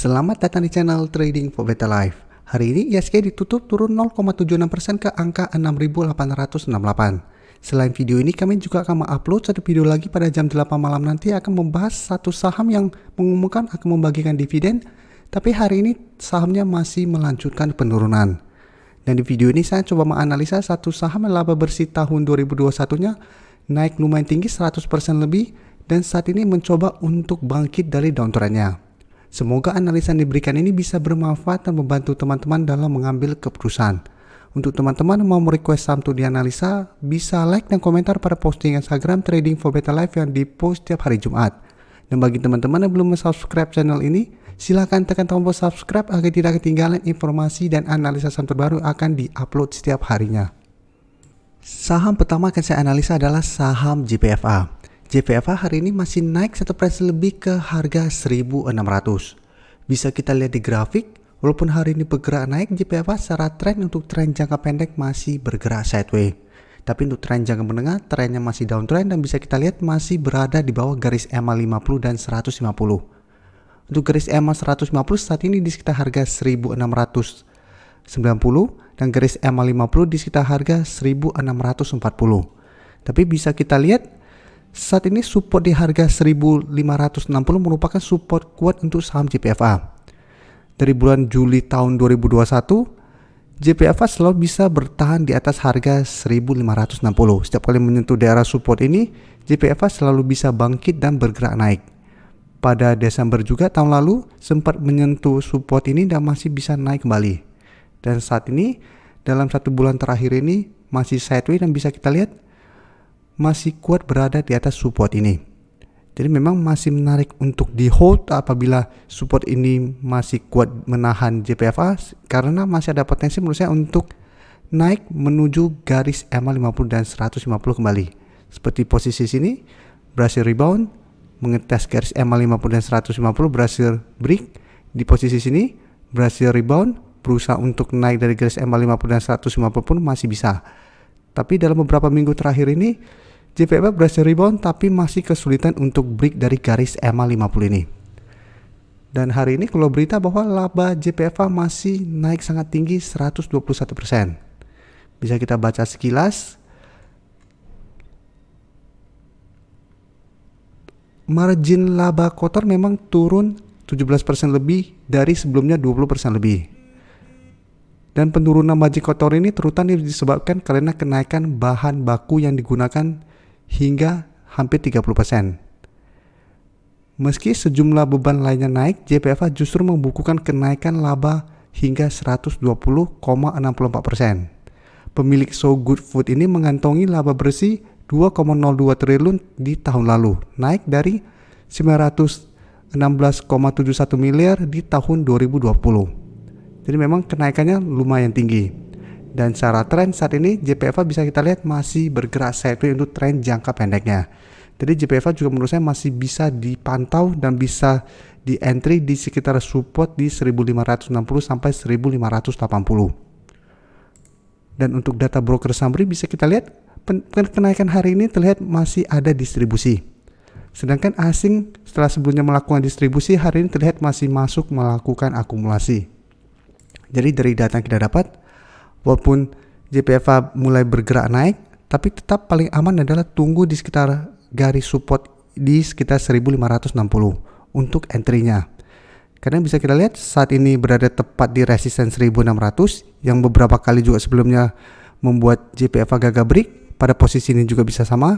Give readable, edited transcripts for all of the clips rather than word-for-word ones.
Selamat datang di channel Trading for Better Life. Hari ini IHSG ditutup turun 0,76% ke angka 6.868. Selain video ini, kami juga akan mengupload satu video lagi pada jam 8 malam nanti akan membahas satu saham yang mengumumkan akan membagikan dividen, tapi hari ini sahamnya masih melanjutkan penurunan. Dan di video ini saya coba menganalisa satu saham yang laba bersih tahun 2021-nya naik lumayan tinggi 100% lebih dan saat ini mencoba untuk bangkit dari downtrend-nya. Semoga analisa yang diberikan ini bisa bermanfaat dan membantu teman-teman dalam mengambil keputusan. Untuk teman-teman yang mau request saham untuk dianalisa, bisa like dan komentar pada posting Instagram Trading for Better Life yang dipost setiap hari Jumat. Dan bagi teman-teman yang belum subscribe channel ini, silakan tekan tombol subscribe agar tidak ketinggalan informasi dan analisa saham terbaru akan diupload setiap harinya. Saham pertama akan saya analisa adalah saham JPFA. JPFA hari ini masih naik 1% lebih ke harga 1.600. Bisa kita lihat di grafik, walaupun hari ini bergerak naik, JPFA secara tren untuk tren jangka pendek masih bergerak sideways. Tapi untuk tren jangka menengah, trennya masih downtrend dan bisa kita lihat masih berada di bawah garis EMA 50 dan 150. Untuk garis EMA 150 saat ini di sekitar harga 1.690 dan garis EMA 50 di sekitar harga 1.640. Tapi bisa kita lihat saat ini support di harga 1.560 merupakan support kuat untuk saham JPFA. Dari bulan Juli tahun 2021, JPFA selalu bisa bertahan di atas harga 1.560. Setiap kali menyentuh daerah support ini, JPFA selalu bisa bangkit dan bergerak naik. Pada Desember juga tahun lalu sempat menyentuh support ini dan masih bisa naik kembali. Dan saat ini dalam satu bulan terakhir ini masih sideways dan bisa kita lihat masih kuat berada di atas support ini. Jadi memang masih menarik untuk di hold apabila support ini masih kuat menahan JPFA karena masih ada potensi menurut saya untuk naik menuju garis EMA 50 dan 150 kembali. Seperti posisi sini berhasil rebound, mengetes garis EMA 50 dan 150 berhasil break. Di posisi sini berhasil rebound, berusaha untuk naik dari garis EMA 50 dan 150 pun masih bisa. Tapi dalam beberapa minggu terakhir ini JPFA berhasil rebound tapi masih kesulitan untuk break dari garis EMA 50 ini. Dan hari ini kalau berita bahwa laba JPFA masih naik sangat tinggi 121%. Bisa kita baca sekilas. Margin laba kotor memang turun 17% lebih dari sebelumnya 20% lebih. Dan penurunan margin kotor ini terutama disebabkan karena kenaikan bahan baku yang digunakan hingga hampir 30%. Meski sejumlah beban lainnya naik, JPFA justru membukukan kenaikan laba hingga 120,64%. Pemilik So Good Food ini mengantongi laba bersih 2,02 triliun di tahun lalu, naik dari 916,71 miliar di tahun 2020. Jadi memang kenaikannya lumayan tinggi. Dan secara tren saat ini JPFA bisa kita lihat masih bergerak sideways untuk tren jangka pendeknya. Jadi JPFA juga menurut saya masih bisa dipantau dan bisa di entry di sekitar support di 1560 sampai 1580. Dan untuk data broker summary bisa kita lihat kenaikan hari ini terlihat masih ada distribusi. Sedangkan asing setelah sebelumnya melakukan distribusi hari ini terlihat masih masuk melakukan akumulasi. Jadi dari data yang kita dapat, walaupun JPFA mulai bergerak naik, tapi tetap paling aman adalah tunggu di sekitar garis support di sekitar 1560 untuk entry-nya. Karena bisa kita lihat saat ini berada tepat di resisten 1600 yang beberapa kali juga sebelumnya membuat JPFA gagal break. Pada posisi ini juga bisa sama,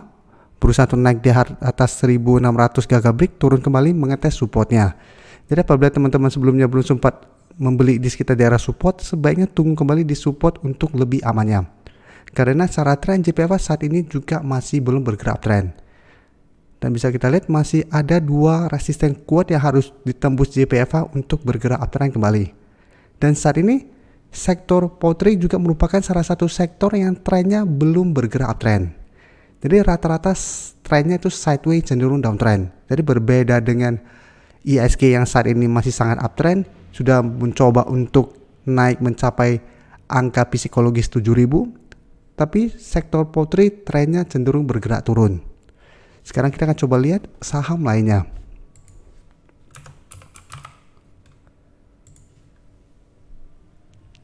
berusaha untuk naik di atas 1600 gagal break, turun kembali mengetes supportnya. Jadi apabila teman-teman sebelumnya belum sempat membeli di sekitar daerah support, sebaiknya tunggu kembali di support untuk lebih amannya. Karena secara tren JPFA saat ini juga masih belum bergerak tren. Dan bisa kita lihat masih ada dua resisten kuat yang harus ditembus JPFA untuk bergerak uptrend kembali. Dan saat ini sektor poultry juga merupakan salah satu sektor yang trennya belum bergerak uptrend. Jadi rata-rata trennya itu sideways cenderung downtrend. Jadi berbeda dengan IHSG yang saat ini masih sangat uptrend, sudah mencoba untuk naik mencapai angka psikologis 7.000, tapi sektor poultry trennya cenderung bergerak turun. Sekarang kita akan coba lihat saham lainnya.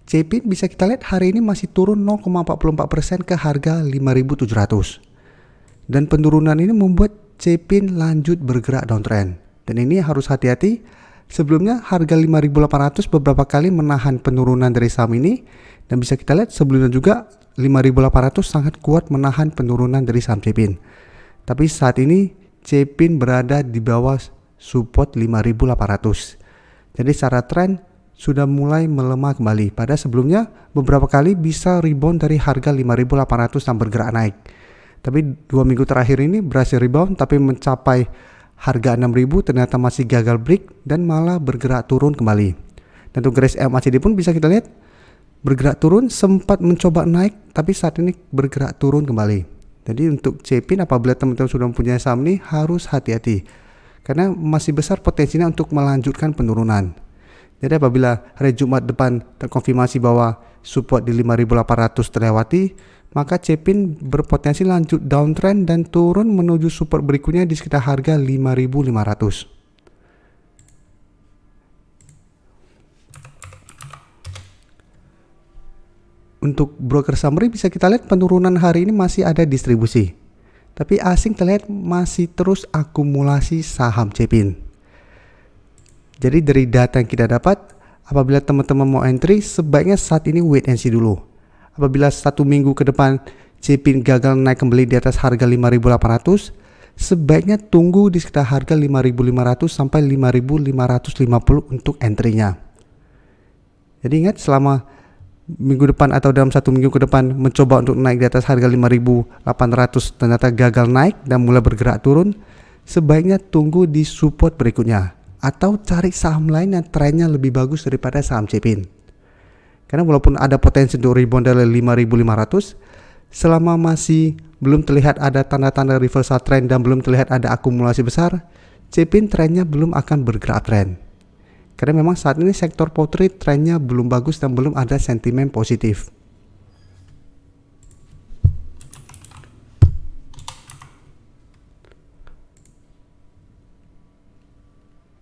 CPIN bisa kita lihat hari ini masih turun 0,44% ke harga 5.700. Dan penurunan ini membuat CPIN lanjut bergerak downtrend. Dan ini harus hati-hati. Sebelumnya harga 5.800 beberapa kali menahan penurunan dari saham ini. Dan bisa kita lihat sebelumnya juga 5.800 sangat kuat menahan penurunan dari saham CPIN. Tapi saat ini CPIN berada di bawah support 5.800. Jadi secara tren sudah mulai melemah kembali. Pada sebelumnya beberapa kali bisa rebound dari harga 5.800 dan bergerak naik. Tapi 2 minggu terakhir ini berhasil rebound tapi mencapai harga 6.000 ternyata masih gagal break dan malah bergerak turun kembali. Dan untuk garis MACD pun bisa kita lihat bergerak turun, sempat mencoba naik tapi saat ini bergerak turun kembali. Jadi untuk CPIN apabila teman-teman sudah mempunyai saham ini harus hati-hati karena masih besar potensinya untuk melanjutkan penurunan. Jadi apabila hari Jumat depan terkonfirmasi bahwa support di 5.800 terlewati, maka CPIN berpotensi lanjut downtrend dan turun menuju support berikutnya di sekitar harga 5.500. Untuk broker summary bisa kita lihat penurunan hari ini masih ada distribusi. Tapi asing terlihat masih terus akumulasi saham CPIN. Jadi dari data yang kita dapat, apabila teman-teman mau entry, sebaiknya saat ini wait and see dulu. Apabila 1 minggu ke depan CPIN gagal naik kembali di atas harga 5.800, sebaiknya tunggu di sekitar harga 5.500 sampai 5.550 untuk entry-nya. Jadi ingat selama minggu depan atau dalam 1 minggu ke depan mencoba untuk naik di atas harga 5.800 ternyata gagal naik dan mulai bergerak turun, sebaiknya tunggu di support berikutnya atau cari saham lain yang trennya lebih bagus daripada saham CPIN. Karena walaupun ada potensi untuk rebound dari 5.500, selama masih belum terlihat ada tanda-tanda reversal trend dan belum terlihat ada akumulasi besar, CPIN trennya belum akan bergerak trend. Karena memang saat ini sektor poultry trennya belum bagus dan belum ada sentimen positif.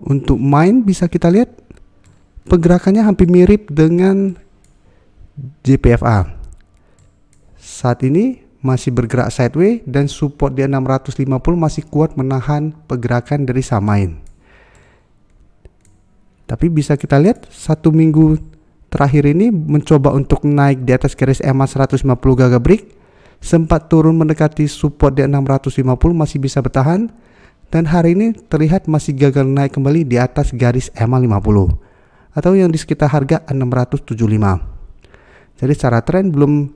Untuk mine bisa kita lihat pergerakannya hampir mirip dengan JPFA. Saat ini masih bergerak sideways dan support di 650 masih kuat menahan pergerakan dari saham mine. Tapi bisa kita lihat 1 minggu terakhir ini mencoba untuk naik di atas garis EMA 150 gagal break, sempat turun mendekati support di 650 masih bisa bertahan, dan hari ini terlihat masih gagal naik kembali di atas garis EMA 50 atau yang di sekitar harga 675. Jadi secara tren belum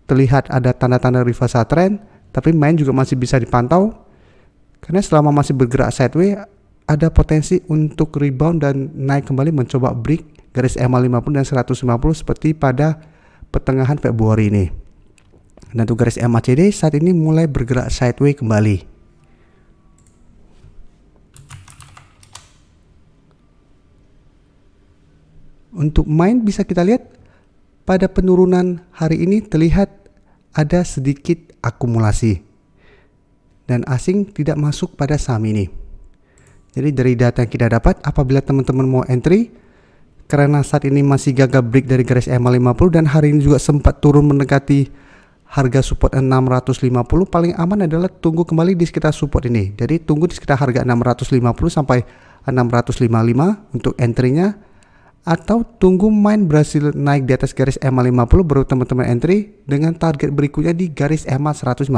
terlihat ada tanda-tanda reversal trend, tapi main juga masih bisa dipantau karena selama masih bergerak sideways ada potensi untuk rebound dan naik kembali mencoba break garis EMA 50 dan 150 seperti pada pertengahan Februari ini. Dan untuk garis MACD saat ini mulai bergerak sideways kembali. Untuk mine bisa kita lihat pada penurunan hari ini terlihat ada sedikit akumulasi dan asing tidak masuk pada saham ini. Jadi dari data yang kita dapat, apabila teman-teman mau entry karena saat ini masih gagal break dari garis EMA 50 dan hari ini juga sempat turun mendekati harga support 650, paling aman adalah tunggu kembali di sekitar support ini. Jadi tunggu di sekitar harga 650 sampai 655 untuk entry-nya, atau tunggu mine berhasil naik di atas garis EMA 50 baru teman-teman entry dengan target berikutnya di garis EMA 150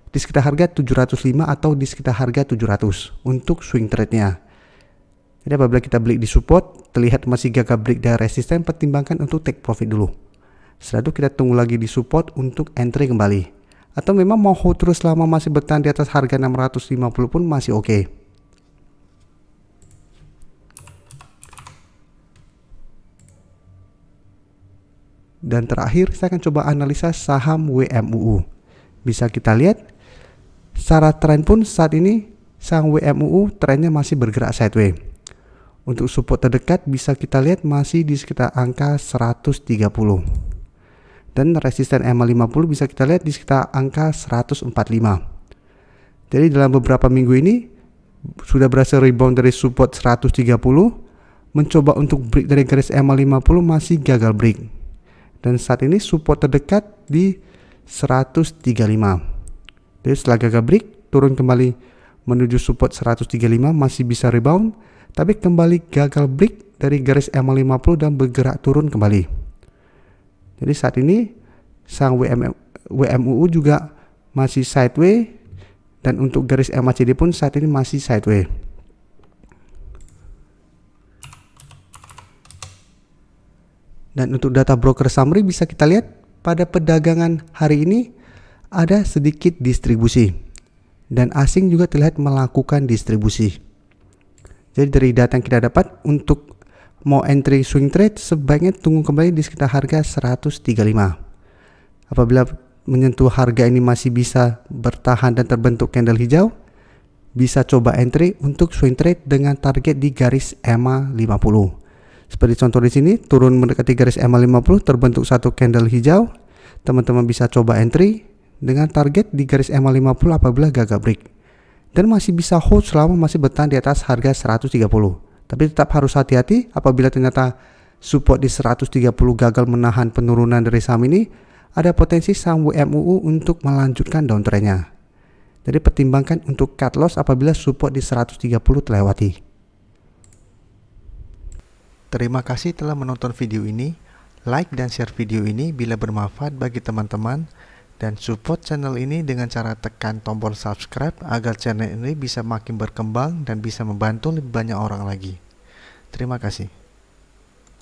di sekitar harga 705 atau di sekitar harga 700 untuk swing trade-nya. Jadi apabila kita beli di support terlihat masih gagal break dari resisten, pertimbangkan untuk take profit dulu. Setelah itu kita tunggu lagi di support untuk entry kembali. Atau memang mau hold terus selama masih bertahan di atas harga 650 pun masih oke. Dan terakhir saya akan coba analisa saham WMUU. Bisa kita lihat secara tren pun saat ini saham WMUU trennya masih bergerak sideways. Untuk support terdekat bisa kita lihat masih di sekitar angka 130. Dan resisten EMA 50 bisa kita lihat di sekitar angka 145. Jadi dalam beberapa minggu ini sudah berhasil rebound dari support 130 mencoba untuk break dari garis EMA 50 masih gagal break. Dan saat ini support terdekat di 135. Jadi setelah gagal break, turun kembali menuju support 135, masih bisa rebound, tapi kembali gagal break dari garis EMA 50 dan bergerak turun kembali. Jadi saat ini sang WMUU juga masih sideways, dan untuk garis MACD pun saat ini masih sideways. Dan untuk data broker summary bisa kita lihat pada perdagangan hari ini ada sedikit distribusi, dan asing juga terlihat melakukan distribusi. Jadi dari data yang kita dapat, untuk mau entry swing trade sebaiknya tunggu kembali di sekitar harga 135. Apabila menyentuh harga ini masih bisa bertahan dan terbentuk candle hijau, bisa coba entry untuk swing trade dengan target di garis EMA 50. Seperti contoh di sini, turun mendekati garis EMA 50, terbentuk satu candle hijau. Teman-teman bisa coba entry dengan target di garis EMA 50 apabila gagal break. Dan masih bisa hold selama masih bertahan di atas harga 130. Tapi tetap harus hati-hati apabila ternyata support di 130 gagal menahan penurunan dari saham ini, ada potensi saham WMUU untuk melanjutkan downtrendnya. Jadi pertimbangkan untuk cut loss apabila support di 130 terlewati. Terima kasih telah menonton video ini. Like dan share video ini bila bermanfaat bagi teman-teman, dan support channel ini dengan cara tekan tombol subscribe agar channel ini bisa makin berkembang dan bisa membantu lebih banyak orang lagi. Terima kasih.